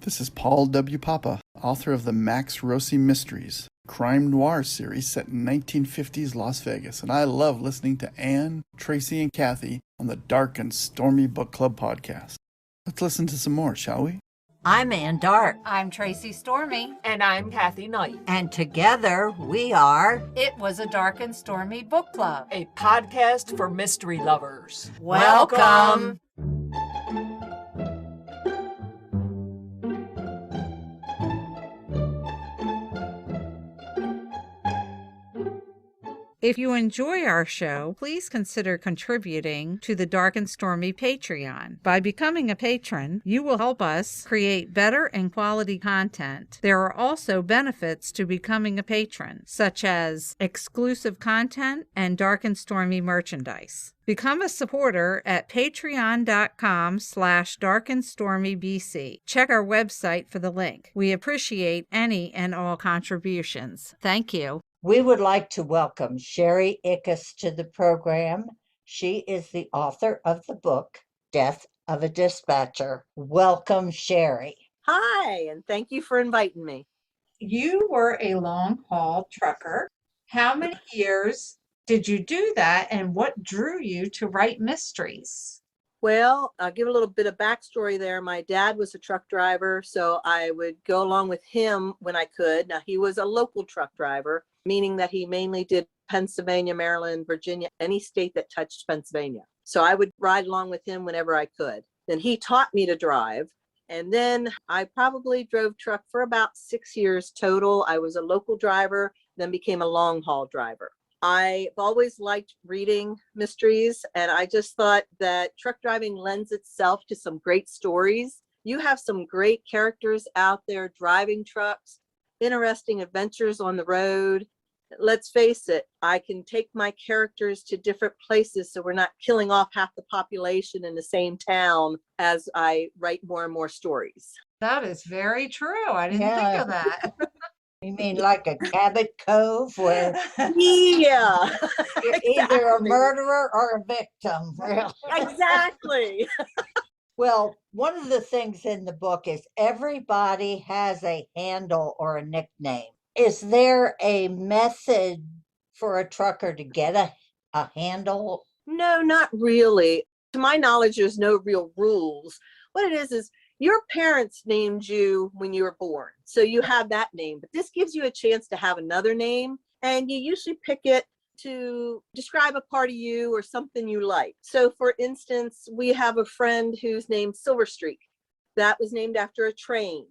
This is Paul W. Papa, author of the Max Rossi Mysteries, crime noir series set in 1950s Las Vegas, and I love listening to Anne, Tracy, and Kathy on the Dark and Stormy Book Club podcast. Let's listen to some more, shall we? I'm Ann Dark. I'm Tracy Stormy. And I'm Kathy Knight. And together we are It Was a Dark and Stormy Book Club, a podcast for mystery lovers. Welcome. If you enjoy our show, please consider contributing to the Dark and Stormy Patreon. By becoming a patron, you will help us create better and quality content. There are also benefits to becoming a patron, such as exclusive content and Dark and Stormy merchandise. Become a supporter at patreon.com/darkandstormybc. Check our website for the link. We appreciate any and all contributions. Thank you. We would like to welcome Sheryl Ickes to the program. She is the author of the book, Death of a Dispatcher. Welcome, Sheryl. Hi, and thank you for inviting me. You were a long-haul trucker. How many years did you do that, and what drew you to write mysteries? Well, I'll give a little bit of backstory there. My dad was a truck driver, so I would go along with him when I could. Now, he was a local truck driver, meaning that he mainly did Pennsylvania, Maryland, Virginia, any state that touched Pennsylvania. So I would ride along with him whenever I could. Then he taught me to drive. And then I probably drove truck for about 6 years total. I was a local driver, then became a long haul driver. I've always liked reading mysteries, and I just thought that truck driving lends itself to some great stories. You have some great characters out there driving trucks, interesting adventures on the road. Let's face it, I can take my characters to different places so we're not killing off half the population in the same town as I write more and more stories. That is very true. I didn't think of that. You mean like a Cabot Cove where Yeah, you're either a murderer or a victim, really? Exactly. Well, one of the things in the book is everybody has a handle or a nickname. Is there a method for a trucker to get a handle? No, not really. To my knowledge, there's no real rules. What it is your parents named you when you were born. So you have that name, but this gives you a chance to have another name. And you usually pick it to describe a part of you or something you like. So for instance, we have a friend who's named Silverstreak. That was named after a train.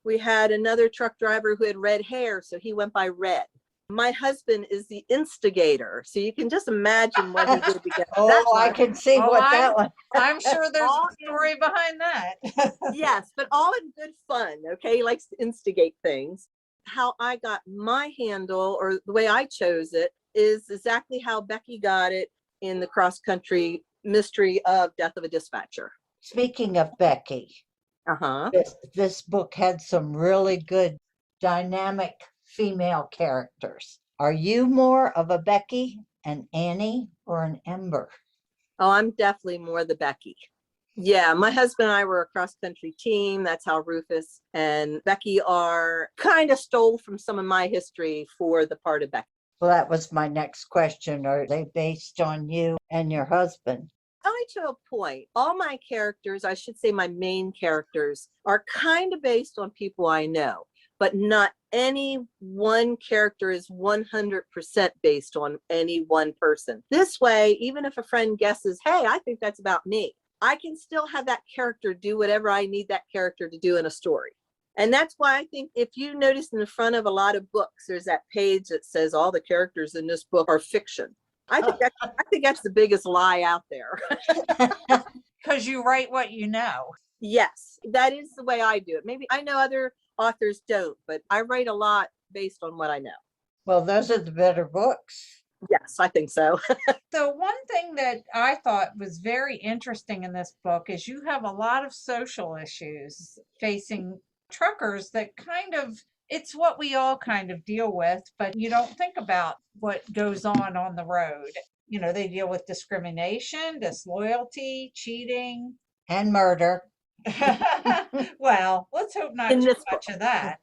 We had another truck driver who had red hair, so he went by Red. My husband is the instigator, so you can just imagine what he did to get that one. I can see that one. I'm sure there's a story behind that. Yes, but all in good fun, okay? He likes to instigate things. How I got my handle, or the way I chose it, is exactly how Becky got it in the cross-country mystery of Death of a Dispatcher. Speaking of Becky, this book had some really good dynamic female characters. Are you more of a Becky, an Annie, or an Ember? Oh, I'm definitely more the Becky. Yeah, my husband and I were a cross-country team. That's how Rufus and Becky are kind of stole from some of my history for the part of Becky. Well, that was my next question. Are they based on you and your husband? Only to a point. All my characters, I should say my main characters, are kind of based on people I know, but not any one character is 100% based on any one person. This way, even if a friend guesses, hey, I think that's about me, I can still have that character do whatever I need that character to do in a story. And that's why I think if you notice in the front of a lot of books, there's that page that says all the characters in this book are fiction. I think that's the biggest lie out there. Because you write what you know. Yes, that is the way I do it. Maybe I know other authors don't, but I write a lot based on what I know. Well, those are the better books. Yes, I think so. So one thing that I thought was very interesting in this book is you have a lot of social issues facing truckers that it's what we all kind of deal with, but you don't think about what goes on the road. You know, they deal with discrimination, disloyalty, cheating. And murder. Well, let's hope not In too this much of that.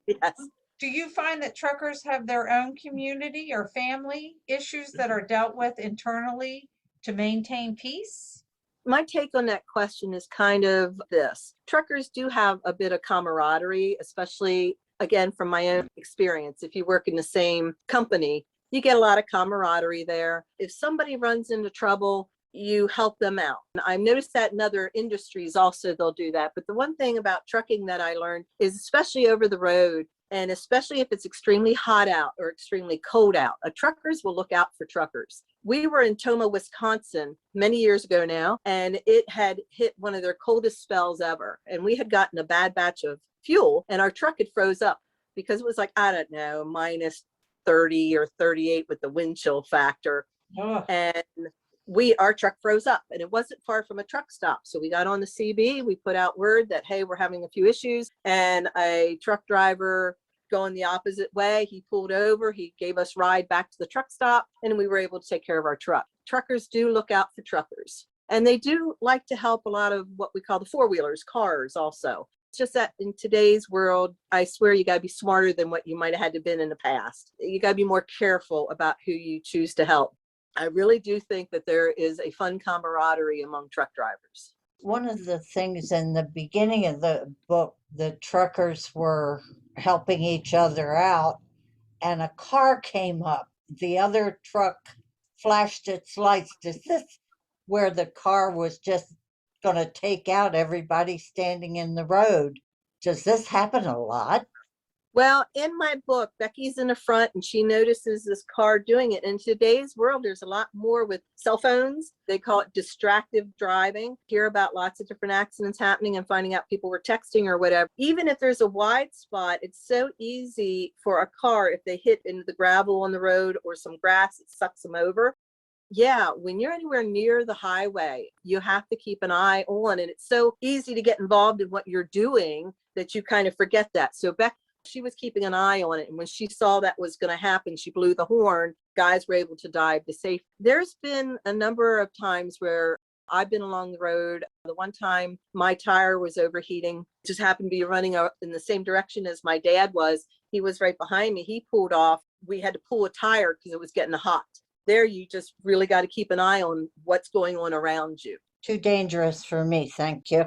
Yes. Do you find that truckers have their own community or family issues that are dealt with internally to maintain peace? My take on that question is kind of this. Truckers do have a bit of camaraderie, especially again from my own experience. If you work in the same company, you get a lot of camaraderie there. If somebody runs into trouble, you help them out. And I've noticed that in other industries also they'll do that. But the one thing about trucking that I learned is, especially over the road, and especially if it's extremely hot out or extremely cold out, truckers will look out for truckers. We were in Toma, Wisconsin many years ago now, and it had hit one of their coldest spells ever. And we had gotten a bad batch of fuel and our truck had froze up because it was like, I don't know, minus 30 or 38 with the wind chill factor. Ugh. And our truck froze up, and it wasn't far from a truck stop. So we got on the CB, we put out word that, hey, we're having a few issues, and a truck driver going the opposite way, he pulled over, he gave us ride back to the truck stop, and we were able to take care of our truck. Truckers do look out for truckers, and they do like to help a lot of what we call the four-wheelers, cars also. It's just that in today's world, I swear you got to be smarter than what you might have had to been in the past. You got to be more careful about who you choose to help. I really do think that there is a fun camaraderie among truck drivers. One of the things in the beginning of the book, the truckers were helping each other out, and a car came up. The other truck flashed its lights. Is this where the car was just going to take out everybody standing in the road? Does this happen a lot? Well, in my book, Becky's in the front and she notices this car doing it. In today's world, there's a lot more with cell phones. They call it distractive driving. Hear about lots of different accidents happening and finding out people were texting or whatever. Even if there's a wide spot, it's so easy for a car, if they hit into the gravel on the road or some grass, it sucks them over. Yeah, when you're anywhere near the highway, you have to keep an eye on, and it's so easy to get involved in what you're doing that you kind of forget that. So Becky, she was keeping an eye on it. And when she saw that was going to happen, she blew the horn. Guys were able to dive to safety. There's been a number of times where I've been along the road. The one time my tire was overheating, just happened to be running in the same direction as my dad was. He was right behind me. He pulled off. We had to pull a tire because it was getting hot. There, you just really got to keep an eye on what's going on around you. Too dangerous for me, thank you.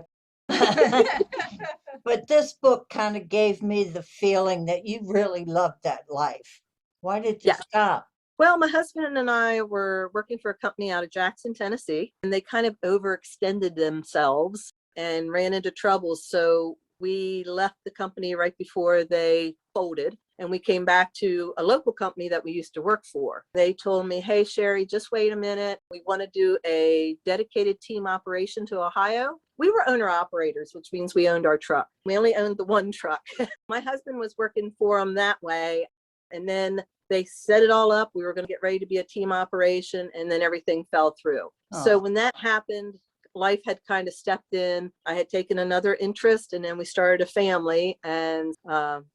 But this book kind of gave me the feeling that you really loved that life. Why did you stop? Well, my husband and I were working for a company out of Jackson, Tennessee, and they kind of overextended themselves and ran into trouble. So we left the company right before they folded, and we came back to a local company that we used to work for. They told me, hey, Sherry, just wait a minute. We want to do a dedicated team operation to Ohio. We were owner operators, which means we owned our truck. We only owned the one truck. My husband was working for them that way. And then they set it all up. We were going to get ready to be a team operation, and then everything fell through. Oh. So when that happened, life had kind of stepped in. I had taken another interest, and then we started a family, and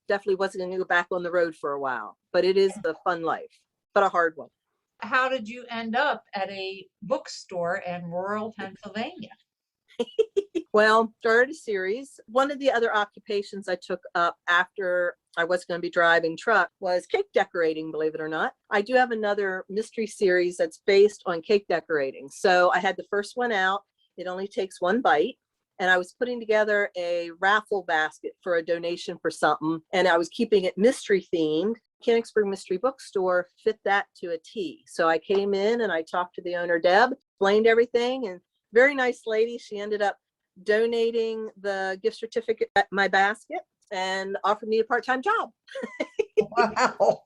definitely wasn't going to go back on the road for a while. But it is a fun life, but a hard one. How did you end up at a bookstore in rural Pennsylvania? Well, started a series. One of the other occupations I took up after I was going to be driving truck was cake decorating, believe it or not. I do have another mystery series that's based on cake decorating. So I had the first one out. It only takes one bite. And I was putting together a raffle basket for a donation for something. And I was keeping it mystery themed. Mechanicsburg Mystery Bookstore fit that to a T. So I came in and I talked to the owner, Deb, explained everything, and very nice lady. She ended up donating the gift certificate at my basket and offered me a part-time job. Wow.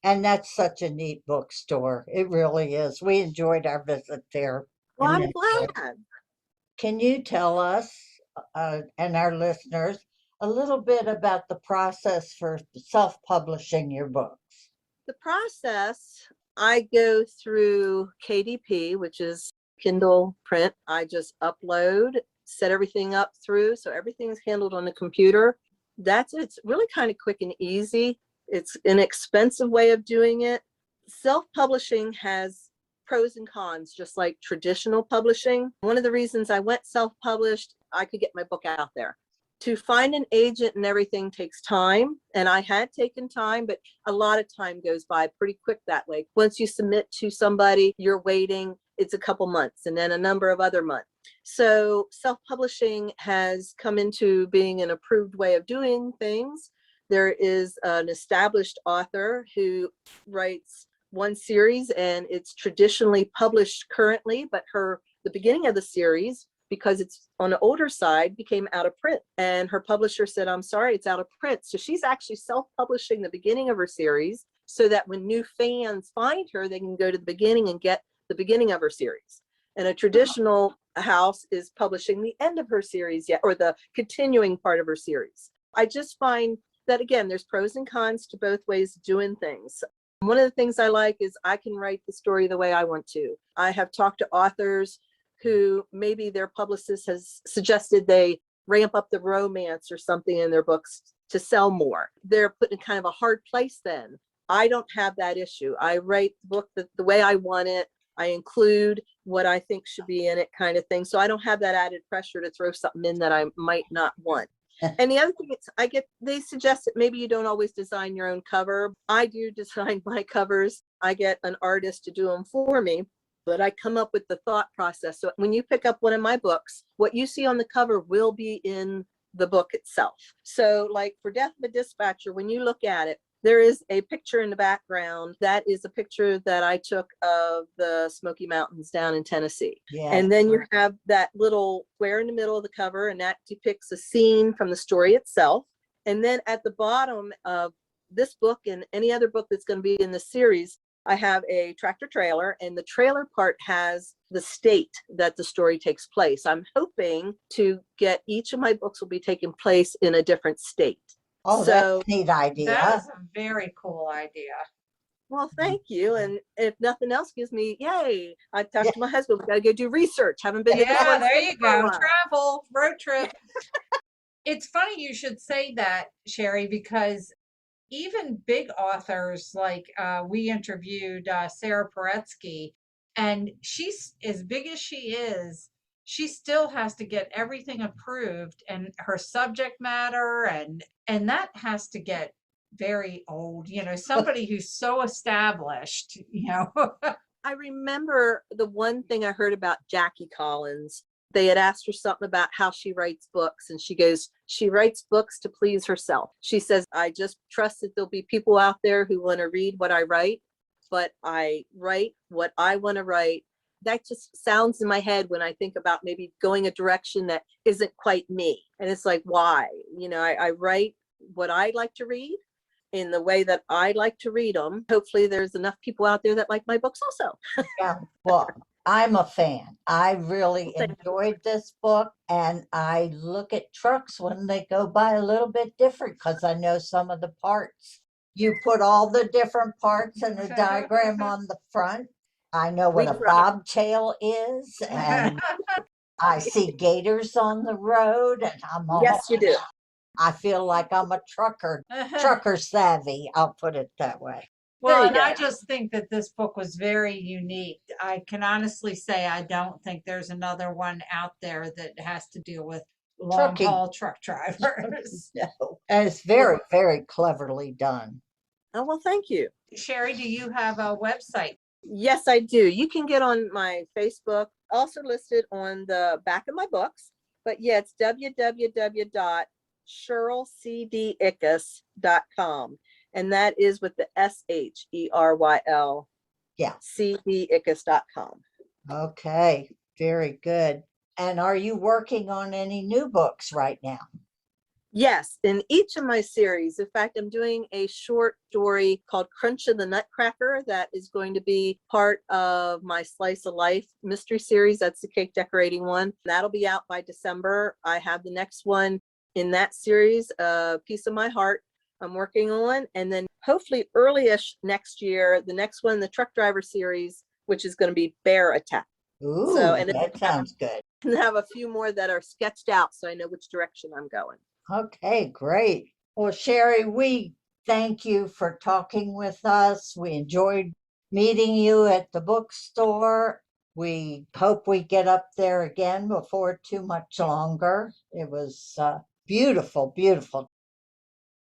And that's such a neat bookstore. It really is. We enjoyed our visit there. Well, I'm glad. Can you tell us and our listeners a little bit about the process for self-publishing your books? The process, I go through KDP, which is Kindle print. I just upload, set everything up through, so everything's handled on the computer. That's it. It's really kind of quick and easy. It's an expensive way of doing it. Self-publishing has pros and cons, just like traditional publishing. One of the reasons I went self-published, I could get my book out there. To find an agent and everything takes time. And I had taken time, but a lot of time goes by pretty quick that way. Once you submit to somebody, you're waiting, it's a couple months and then a number of other months. So self-publishing has come into being an approved way of doing things. There is an established author who writes one series and it's traditionally published currently, but the beginning of the series, because it's on the older side, became out of print. And her publisher said, I'm sorry, it's out of print. So she's actually self-publishing the beginning of her series so that when new fans find her, they can go to the beginning and get the beginning of her series. And a traditional house is publishing the end of her series yet, or the continuing part of her series. I just find that, again, there's pros and cons to both ways of doing things. One of the things I like is I can write the story the way I want to. I have talked to authors who maybe their publicist has suggested they ramp up the romance or something in their books to sell more. They're put in kind of a hard place then. I don't have that issue. I write the book the way I want it. I include what I think should be in it, kind of thing. So I don't have that added pressure to throw something in that I might not want. And the other thing is they suggest that maybe you don't always design your own cover. I do design my covers. I get an artist to do them for me, but I come up with the thought process. So when you pick up one of my books, what you see on the cover will be in the book itself. So like for Death of a Dispatcher, when you look at it, there is a picture in the background. That is a picture that I took of the Smoky Mountains down in Tennessee. Yeah. And then you have that little square in the middle of the cover, and that depicts a scene from the story itself. And then at the bottom of this book and any other book that's going to be in the series, I have a tractor trailer, and the trailer part has the state that the story takes place. I'm hoping to get each of my books will be taking place in a different state. Oh, So, that's a neat idea. That's a very cool idea. well, thank you. And if nothing else gives me, yay, I talked to my husband, we got to go do research. Haven't been to this Yeah, one there since you for a go. while. Travel, road trip. It's funny you should say that, Sherry, because even big authors like we interviewed Sarah Paretsky, and she's as big as she is, she still has to get everything approved and her subject matter, and that has to get very old, somebody who's so established. I remember the one thing I heard about Jackie Collins. They had asked her something about how she writes books, and she goes, she writes books to please herself. She says, I just trust that there'll be people out there who want to read what I write, but I write what I want to write. That just sounds in my head when I think about maybe going a direction that isn't quite me. And it's like, why? I write what I like to read in the way that I like to read them. Hopefully there's enough people out there that like my books also. Yeah, well, I'm a fan. I really enjoyed this book, and I look at trucks when they go by a little bit different because I know some of the parts. You put all the different parts in a diagram on the front. I know what a bobtail is, and I see gators on the road, and I'm all, Yes, you do. I feel like I'm a trucker savvy. I'll put it that way. Well, There you and I go. just think that this book was very unique. I can honestly say I don't think there's another one out there that has to deal with long haul truck drivers. No. And it's very, very cleverly done. Oh, well, thank you. Sherry, do you have a website? Yes, I do. You can get on my Facebook, also listed on the back of my books. But yeah, it's www.SherylCDIckes.com. And that is with the SHERYL. Yeah. CDIckes.com. Okay, very good. And are you working on any new books right now? Yes, in each of my series. In fact, I'm doing a short story called Crunch of the Nutcracker that is going to be part of my Slice of Life mystery series. That's the cake decorating one. That'll be out by December. I have the next one in that series, Piece of My Heart, I'm working on. And then hopefully early-ish next year, the next one, the truck driver series, which is going to be Bear Attack. Ooh, that sounds good. And I have a few more that are sketched out so I know which direction I'm going. Okay, great. Well, Sherry, we thank you for talking with us. We enjoyed meeting you at the bookstore. We hope we get up there again before too much longer. It was beautiful, beautiful.